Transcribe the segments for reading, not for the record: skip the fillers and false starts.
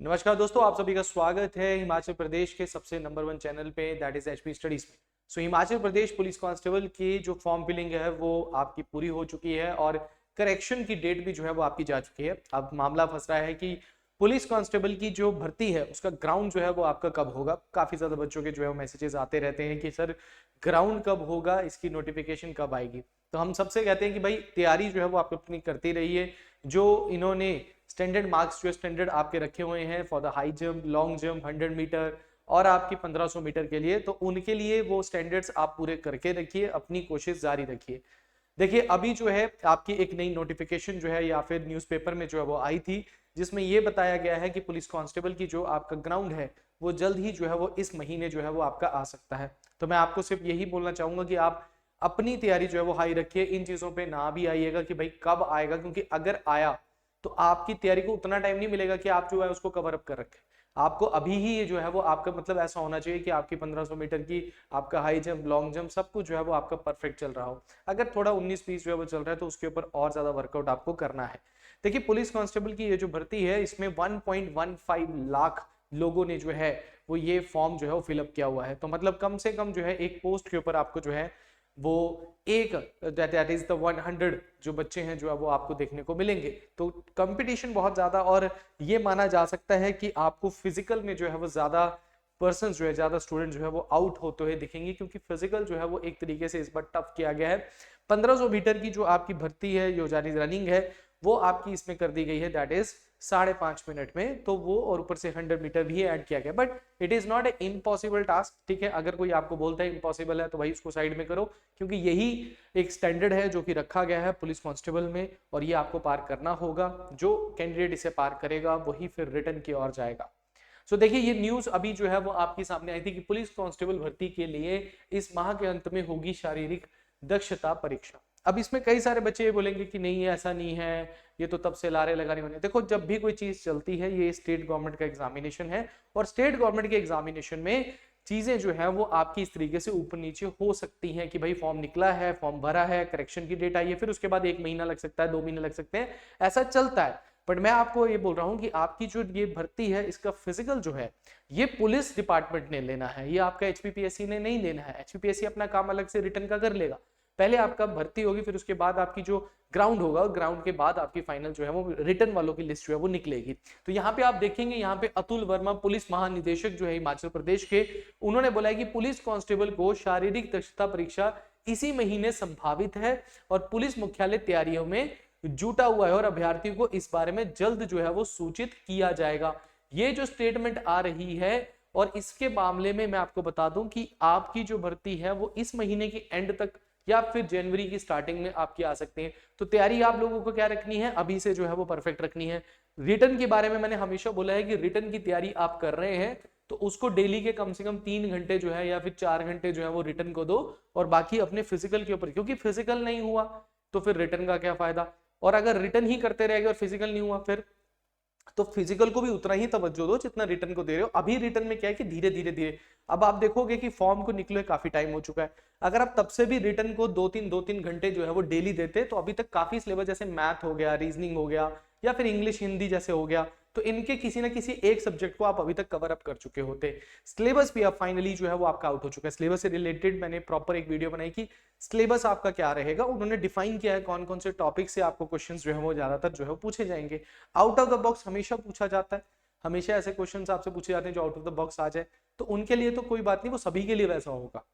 नमस्कार दोस्तों, आप सभी का स्वागत है हिमाचल प्रदेश के सबसे नंबर 1 चैनल पे, दैट इज एचपी स्टडीज में। हिमाचल प्रदेश पुलिस कांस्टेबल की जो फॉर्म फिलिंग है वो आपकी पूरी हो चुकी है और करेक्शन की डेट भी जो है वो आपकी जा चुकी है। अब मामला फंस रहा है कि पुलिस कांस्टेबल की जो भर्ती है उसका ग्राउंड जो है वो आपका कब होगा। काफी ज्यादा बच्चों के जो है वो मैसेजेस आते रहते हैं कि सर ग्राउंड कब होगा, इसकी नोटिफिकेशन कब आएगी। तो हम सबसे कहते हैं कि भाई तैयारी जो है वो आप अपनी करती रहिए। जो इन्होंने स्टैंडर्ड मार्क्स जो स्टैंडर्ड आपके रखे हुए हैं for the high jump, long jump, 100 metre और आपकी 1500 मीटर के लिए, तो उनके लिए वो स्टैंडर्ड्स आप पूरे करके रखिए, अपनी कोशिश जारी रखिए। देखिए अभी जो है आपकी एक नई नोटिफिकेशन जो है या फिर न्यूज़पेपर में जो है वो आई थी, जिसमें ये बताया गया है कि पुलिस कांस्टेबल की जो आपका ग्राउंड है वो जल्द ही जो है वो इस महीने जो है वो आपका आ सकता है। तो मैं आपको सिर्फ यही बोलना चाहूंगा कि आप अपनी तैयारी जो है वो हाई रखिए, इन चीजों पे ना भी आइएगा कि भाई कब आएगा, क्योंकि अगर आया तो आपकी तैयारी को उतना टाइम नहीं मिलेगा कि आप जो है उसको कवर अप कर रखें। आपको अभी ही ये जो है वो आपका मतलब ऐसा होना चाहिए कि आपकी 1500 मीटर की, आपका हाई जंप, लॉन्ग जंप सब कुछ जो है वो आपका परफेक्ट चल रहा हो। अगर थोड़ा 19-20 जो है वो चल रहा है तो उसके ऊपर और ज्यादा वर्कआउट आपको करना है। देखिए पुलिस कांस्टेबल की ये जो भर्ती है इसमें 1.15 लाख लोगों ने जो है वो ये फॉर्म जो है वो फिलअप किया हुआ है। तो मतलब कम से कम जो है एक पोस्ट के ऊपर आपको जो है वो एक दैट इज द 100 जो बच्चे हैं जो है वो आपको देखने को मिलेंगे। तो कंपटीशन बहुत ज्यादा, और ये माना जा सकता है कि आपको फिजिकल में जो है वो ज्यादा पर्सन जो है, ज्यादा स्टूडेंट जो है वो आउट होते हुए दिखेंगे, क्योंकि फिजिकल जो है वो एक तरीके से इस बार टफ किया गया है। 1500 मीटर की जो आपकी भर्ती है, जो जारी रनिंग है, वो आपकी इसमें कर दी गई है दैट इज 5.5 मिनट में। तो वो और ऊपर से 100 मीटर भी ऐड किया गया, but it is not a impossible task. ठीक है, अगर कोई आपको बोलता है इम्पॉसिबल है तो भाई उसको साइड में करो, क्योंकि यही एक स्टैंडर्ड है जो कि रखा गया है पुलिस कांस्टेबल में, और ये आपको पार करना होगा। जो कैंडिडेट इसे पार करेगा वही फिर रिटर्न की ओर जाएगा। देखिए ये न्यूज अभी जो है वो आपके सामने आई थी कि पुलिस कांस्टेबल भर्ती के लिए इस माह के अंत में होगी शारीरिक दक्षता परीक्षा। अब इसमें कई सारे बच्चे ये बोलेंगे कि नहीं ऐसा नहीं है, ये तो तब से लारे लगाने होने। देखो जब भी कोई चीज चलती है, ये स्टेट गवर्नमेंट का एग्जामिनेशन है, और स्टेट गवर्नमेंट के एग्जामिनेशन में चीजें जो है वो आपकी इस तरीके से ऊपर नीचे हो सकती हैं कि भाई फॉर्म निकला है, फॉर्म भरा है, करेक्शन की डेट आई है, फिर उसके बाद 1 महीना लग सकता है, 2 महीने लग सकते हैं, ऐसा चलता है। बट मैं आपको ये बोल रहा हूं कि आपकी जो ये भर्ती है इसका फिजिकल जो है ये पुलिस डिपार्टमेंट ने लेना है, ये आपका एचपीपीएससी ने नहीं लेना है। एचपीपीएससी अपना काम अलग से रिटर्न का कर लेगा। पहले आपका भर्ती होगी, फिर उसके बाद आपकी जो ग्राउंड होगा, और ग्राउंड के बाद आपकी फाइनल जो है वो रिटर्न वालों की लिस्ट जो है वो निकलेगी। तो यहाँ पे आप देखेंगे, यहाँ पे अतुल वर्मा पुलिस महानिदेशक जो है हिमाचल प्रदेश के, उन्होंने बोला है कि पुलिस कांस्टेबल को शारीरिक दक्षता परीक्षा इसी महीने संभावित है, और पुलिस मुख्यालय तैयारियों में जुटा हुआ है, और अभ्यर्थियों को इस बारे में जल्द जो है वो सूचित किया जाएगा। ये जो स्टेटमेंट आ रही है, और इसके मामले में मैं आपको बता दूं कि आपकी जो भर्ती है वो इस महीने के एंड तक या फिर जनवरी की स्टार्टिंग में आपकी आ सकती है। तो तैयारी आप लोगों को क्या रखनी है, अभी से जो है वो परफेक्ट रखनी है। रिटर्न के बारे में मैंने हमेशा बोला है कि रिटर्न की तैयारी आप कर रहे हैं तो उसको डेली के कम से कम 3 घंटे जो है या फिर 4 घंटे जो है वो रिटर्न को दो, और बाकी अपने फिजिकल के ऊपर, क्योंकि फिजिकल नहीं हुआ तो फिर रिटर्न का क्या फायदा। और अगर रिटर्न ही करते रहेंगे और फिजिकल नहीं हुआ फिर, तो फिजिकल को भी उतना ही तवज्जो दो जितना रिटर्न को दे रहे हो। अभी रिटर्न में क्या है कि धीरे धीरे धीरे, अब आप देखोगे कि फॉर्म को निकले काफी टाइम हो चुका है। अगर आप तब से भी रिटर्न को 2-3 घंटे जो है वो डेली देते, तो अभी तक काफी सिलेबस जैसे मैथ हो गया, रीजनिंग हो गया, या फिर इंग्लिश हिंदी जैसे हो गया, तो इनके किसी ना किसी एक सब्जेक्ट को आप अभी तक कवर अप कर चुके होते। सिलेबस भी अब फाइनली जो है वो आपका आउट हो चुका है। सिलेबस से रिलेटेड मैंने प्रॉपर एक वीडियो बनाई कि सिलेबस आपका क्या रहेगा, उन्होंने डिफाइन किया है कौन कौन से टॉपिक से आपको क्वेश्चंस जो है वो ज्यादातर जो है पूछे जाएंगे। आउट ऑफ द बॉक्स हमेशा पूछा जाता है, हमेशा ऐसे क्वेश्चंस आपसे पूछे जाते हैं जो आउट ऑफ द बॉक्स आ जाए, तो उनके लिए तो कोई बात नहीं, वो सभी के लिए वैसा होगा।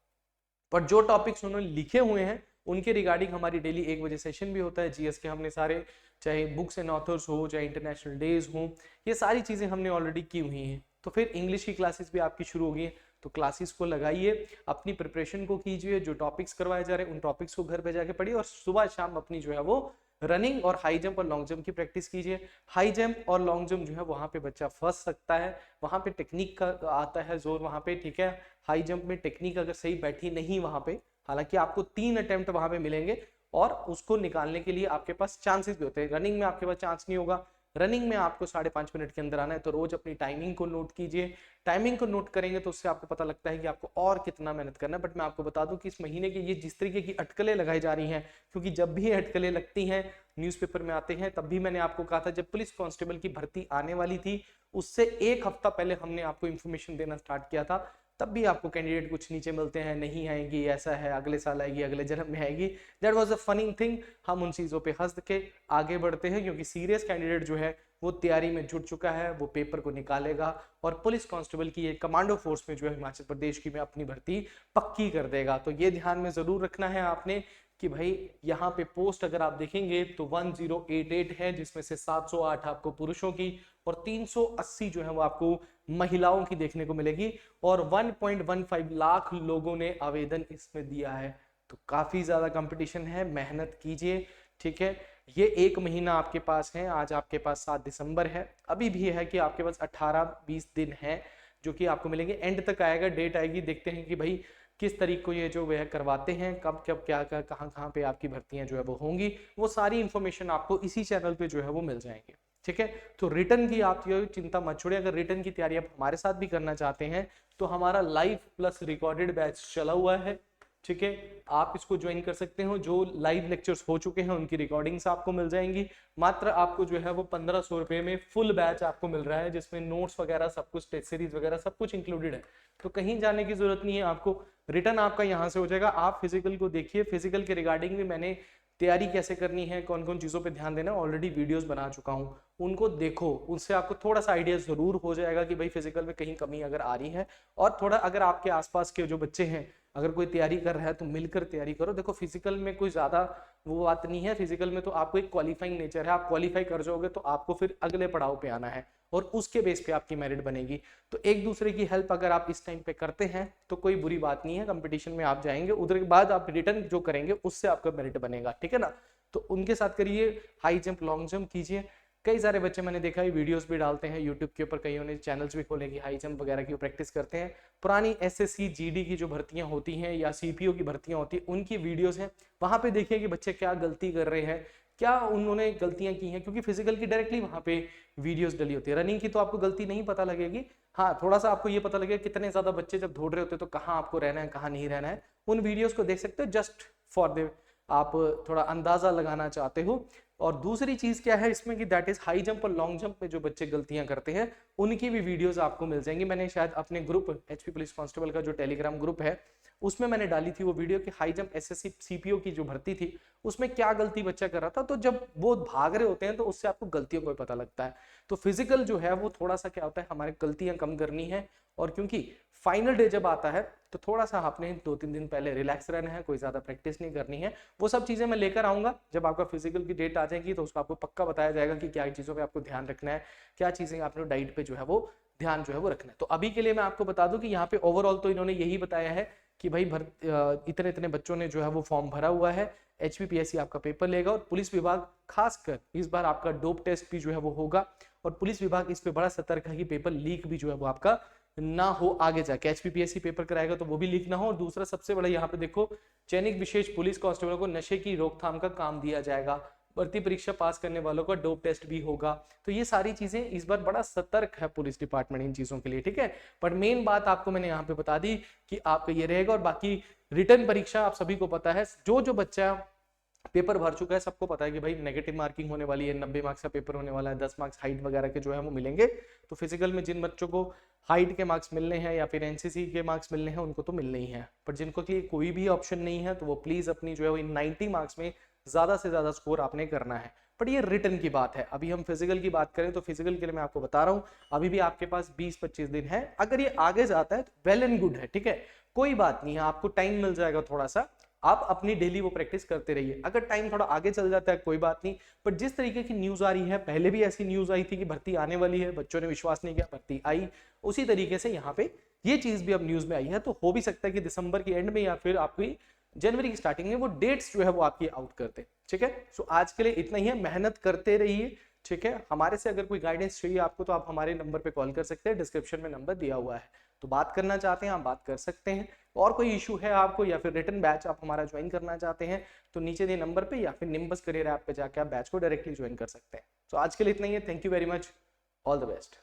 पर जो टॉपिक्स उन्होंने लिखे हुए हैं उनके रिगार्डिंग हमारी डेली 1 बजे सेशन भी होता है जीएस के। हमने सारे, चाहे बुक्स एंड ऑथर्स हो, चाहे इंटरनेशनल डेज हो, ये सारी चीजें हमने ऑलरेडी की हुई हैं। तो फिर इंग्लिश की क्लासेस भी आपकी शुरू हो गई हैं, तो क्लासेस को लगाइए, अपनी प्रिपरेशन को कीजिए, जो टॉपिक्स करवाए जा रहे हैं उन टॉपिक्स को घर पे जाके पढ़िए, और सुबह शाम अपनी जो है वो रनिंग और हाई जंप और लॉन्ग जंप की प्रैक्टिस कीजिए। हाई जंप और लॉन्ग जंप जो है वहां पे बच्चा फंस सकता है, वहां पे टेक्निक का आता है जोर वहां पे, ठीक है। हाई जंप में टेक्निक अगर सही बैठी नहीं वहां पे, हालांकि आपको 3 अटेम्प्ट वहां पे मिलेंगे, और उसको निकालने के लिए आपके पास चांसेस भी होते हैं। रनिंग में आपके पास चांस नहीं होगा, रनिंग में आपको 5.5 मिनट के अंदर आना है। तो रोज अपनी टाइमिंग को नोट कीजिए, टाइमिंग को नोट करेंगे तो उससे आपको पता लगता है कि आपको और कितना मेहनत करना है। बट मैं आपको बता दूं कि इस महीने की ये जिस तरीके की अटकलें लगाई जा रही हैं, क्योंकि जब भी अटकलें लगती हैं न्यूज़पेपर में आते हैं, तब भी मैंने आपको कहा था जब पुलिस कांस्टेबल की भर्ती आने वाली थी उससे एक हफ्ता पहले हमने आपको इन्फॉर्मेशन देना स्टार्ट किया था, तब भी आपको कैंडिडेट कुछ नीचे मिलते हैं, नहीं आएंगी, ऐसा है, अगले साल आएगी, अगले जन्म में आएगी। That was a funny thing. हम उन चीज़ों पे हंस के आगे बढ़ते हैं, क्योंकि सीरियस कैंडिडेट जो है वो तैयारी में जुट चुका है, वो पेपर को निकालेगा और पुलिस कांस्टेबल की ये कमांडो फोर्स में जो है हिमाचल प्रदेश की में अपनी भर्ती पक्की कर देगा। तो ये ध्यान में जरूर रखना है आपने कि भाई यहाँ पे पोस्ट अगर आप देखेंगे तो 1088 है, जिसमें से 708 आपको पुरुषों की और 380 जो है वो आपको महिलाओं की देखने को मिलेगी, और 1.15 लाख लोगों ने आवेदन इसमें दिया है। तो काफी ज्यादा कंपटीशन है, मेहनत कीजिए, ठीक है। ये एक महीना आपके पास है, आज आपके पास 7 दिसंबर है, अभी भी है कि आपके पास 18-20 दिन है जो कि आपको मिलेंगे। एंड तक आएगा, डेट आएगी, देखते हैं कि भाई किस तरीके को ये जो वह करवाते हैं, कब कब क्या क्या कहाँ कहाँ पे आपकी भर्तियां जो है वो होंगी, वो सारी इंफॉर्मेशन आपको इसी चैनल पे जो है वो मिल जाएंगे, ठीक है। तो रिटर्न की आप ये चिंता मत छोड़िए। अगर रिटर्न की तैयारी आप हमारे साथ भी करना चाहते हैं तो हमारा लाइव प्लस रिकॉर्डेड बैच चला हुआ है, ठीक है। आप इसको ज्वाइन कर सकते हो। जो लाइव लेक्चर्स हो चुके हैं उनकी रिकॉर्डिंग्स आपको मिल जाएंगी। मात्र आपको जो है वो 1500 रुपए में फुल बैच आपको मिल रहा है, जिसमें नोट्स वगैरह सब कुछ, टेस्ट सीरीज वगैरह सब कुछ इंक्लूडेड है। तो कहीं जाने की जरूरत नहीं है आपको, रिटर्न आपका यहाँ से हो जाएगा। आप फिजिकल को देखिए, फिजिकल के रिगार्डिंग भी मैंने तैयारी कैसे करनी है, कौन कौन चीज़ों पे ध्यान देना, ऑलरेडी वीडियोस बना चुका हूँ, उनको देखो। उससे आपको थोड़ा सा आइडिया जरूर हो जाएगा कि भाई फिजिकल में कहीं कमी अगर आ रही है। और थोड़ा अगर आपके आसपास के जो बच्चे हैं, अगर कोई तैयारी कर रहा है तो मिलकर तैयारी करो। देखो फिजिकल में कोई ज्यादा वो बात नहीं है, फिजिकल में तो आपको एक क्वालिफाइंग नेचर है, आप क्वालिफाई कर जाओगे तो आपको फिर अगले पड़ाव पे आना है और उसके बेस पे आपकी मेरिट बनेगी। तो एक दूसरे की हेल्प अगर आप इस टाइम पे करते हैं तो कोई बुरी बात नहीं है। कंपटीशन में आप जाएंगे, उधर के बाद आप रिटर्न जो करेंगे उससे आपका मेरिट बनेगा, ठीक है ना। तो उनके साथ करिए, हाई जंप लॉन्ग जंप कीजिए। कई सारे बच्चे मैंने देखा है वीडियोस भी डालते हैं यूट्यूब के ऊपर, कईयों ने चैनल्स भी खोले कि हाई जंप वगैरह की प्रैक्टिस करते हैं। पुरानी एसएससी जीडी की जो भर्तियां होती हैं या सीपीओ की भर्तियां होती हैं उनकी वीडियोस हैं, वहां पे देखिए कि बच्चे क्या गलती कर रहे हैं, क्या उन्होंने गलतियां की हैं, क्योंकि फिजिकल की डायरेक्टली वहां पे वीडियोस डली होती है। रनिंग की तो आपको गलती नहीं पता लगेगी, हाँ थोड़ा सा आपको ये पता लगेगा कितने ज्यादा बच्चे जब दौड़ रहे होते हैं तो कहाँ आपको रहना है कहाँ नहीं रहना है। उन वीडियोस को देख सकते हो, जस्ट फॉर द आप थोड़ा अंदाजा लगाना चाहते हो। और दूसरी चीज क्या है इसमें कि दैट इज हाई जंप और लॉन्ग जंप में जो बच्चे गलतियां करते हैं उनकी भी वीडियोस आपको मिल जाएंगी। मैंने शायद अपने ग्रुप एचपी पुलिस कांस्टेबल का जो टेलीग्राम ग्रुप है उसमें मैंने डाली थी वो वीडियो कि हाई जंप एसएससी सीपीओ की जो भर्ती थी उसमें क्या गलती बच्चा कर रहा था। तो जब वो भाग रहे होते हैं तो उससे आपको गलतियों को पता लगता है। तो फिजिकल जो है वो थोड़ा सा क्या होता है, हमारे गलतियां कम करनी है। और क्योंकि फाइनल डे जब आता है तो थोड़ा सा आपने 2-3 दिन पहले रिलैक्स रहना है, कोई ज्यादा प्रैक्टिस नहीं करनी है। वो सब चीजें मैं लेकर आऊंगा जब आपका फिजिकल की डेट आ जाएगी, तो उसको आपको पक्का बताया जाएगा कि क्या चीजों पे आपको ध्यान रखना है, क्या चीजें आपने डाइट पे जो है वो ध्यान जो है वो रखना है। तो अभी के लिए मैं आपको बता दूं कि यहाँ पे ओवरऑल तो इन्होंने यही बताया है कि भाई इतने इतने बच्चों ने जो है वो फॉर्म भरा हुआ है, एचपीपीएससी आपका पेपर लेगा। और पुलिस विभाग खासकर इस बार आपका डोप टेस्ट भी जो है वो होगा, और पुलिस विभाग इस पे बड़ा सतर्क है कि पेपर लीक भी जो है वो आपका ना हो आगे जाके। एचपीपीएससी पेपर कराएगा तो वो भी लीक ना हो। और दूसरा सबसे बड़ा यहाँ पे देखो, चयनित विशेष पुलिस कांस्टेबल को नशे की रोकथाम का काम दिया जाएगा, भर्ती परीक्षा पास करने वालों का डोप टेस्ट भी होगा। तो ये सारी चीजें इस बार बड़ा सतर्क है पुलिस डिपार्टमेंट इन चीजों के लिए, ठीक है। पर मेन बात आपको मैंने यहाँ पे बता दी कि आपका ये रहेगा। और बाकी रिटर्न परीक्षा आप सभी को पता है, जो जो बच्चा पेपर भर चुका है सबको पता है कि भाई नेगेटिव मार्किंग होने वाली है, 90 मार्क्स का पेपर होने वाला है, 10 मार्क्स हाइट वगैरह के जो है वो मिलेंगे। तो फिजिकल में जिन बच्चों को हाइट के मार्क्स मिलने हैं या फिर एनसीसी के मार्क्स मिलने हैं उनको तो मिलने ही है, पर जिनको के लिए कोई भी ऑप्शन नहीं है तो वो प्लीज अपनी जो है वो इन 90 मार्क्स में ज्यादा से ज्यादा स्कोर आपने करना है। बट ये रिटर्न की बात है। अभी हम फिजिकल की बात करें तो फिजिकल के लिए मैं आपको बता रहा हूँ अभी भी आपके पास 20-25 दिन है। अगर ये आगे जाता है तो वेल एंड गुड है, ठीक है, कोई बात नहीं है, आपको टाइम मिल जाएगा थोड़ा सा, आप अपनी डेली वो प्रैक्टिस करते रहिए। अगर टाइम थोड़ा आगे चल जाता है कोई बात नहीं। पर जिस तरीके की न्यूज आ रही है, पहले भी ऐसी न्यूज आई थी कि भर्ती आने वाली है, बच्चों ने विश्वास नहीं किया, भर्ती आई, उसी तरीके से यहाँ पे ये चीज भी अब न्यूज में आई है। तो हो भी सकता है कि दिसंबर की एंड में या फिर आपकी जनवरी की स्टार्टिंग में वो डेट्स जो है वो आपकी आउट करते, ठीक है। सो आज के लिए इतना ही है, मेहनत करते रहिए, ठीक है। हमारे से अगर कोई गाइडेंस चाहिए आपको तो आप हमारे नंबर पे कॉल कर सकते हैं, डिस्क्रिप्शन में नंबर दिया हुआ है। तो बात करना चाहते हैं आप बात कर सकते हैं। और कोई इशू है आपको या फिर रिटर्न बैच आप हमारा ज्वाइन करना चाहते हैं तो नीचे दिए नंबर पे या फिर निम्बस करियर ऐप पे जाके आप बैच को डायरेक्टली ज्वाइन कर सकते हैं। तो आज के लिए इतना ही है, thank you very much, all the best.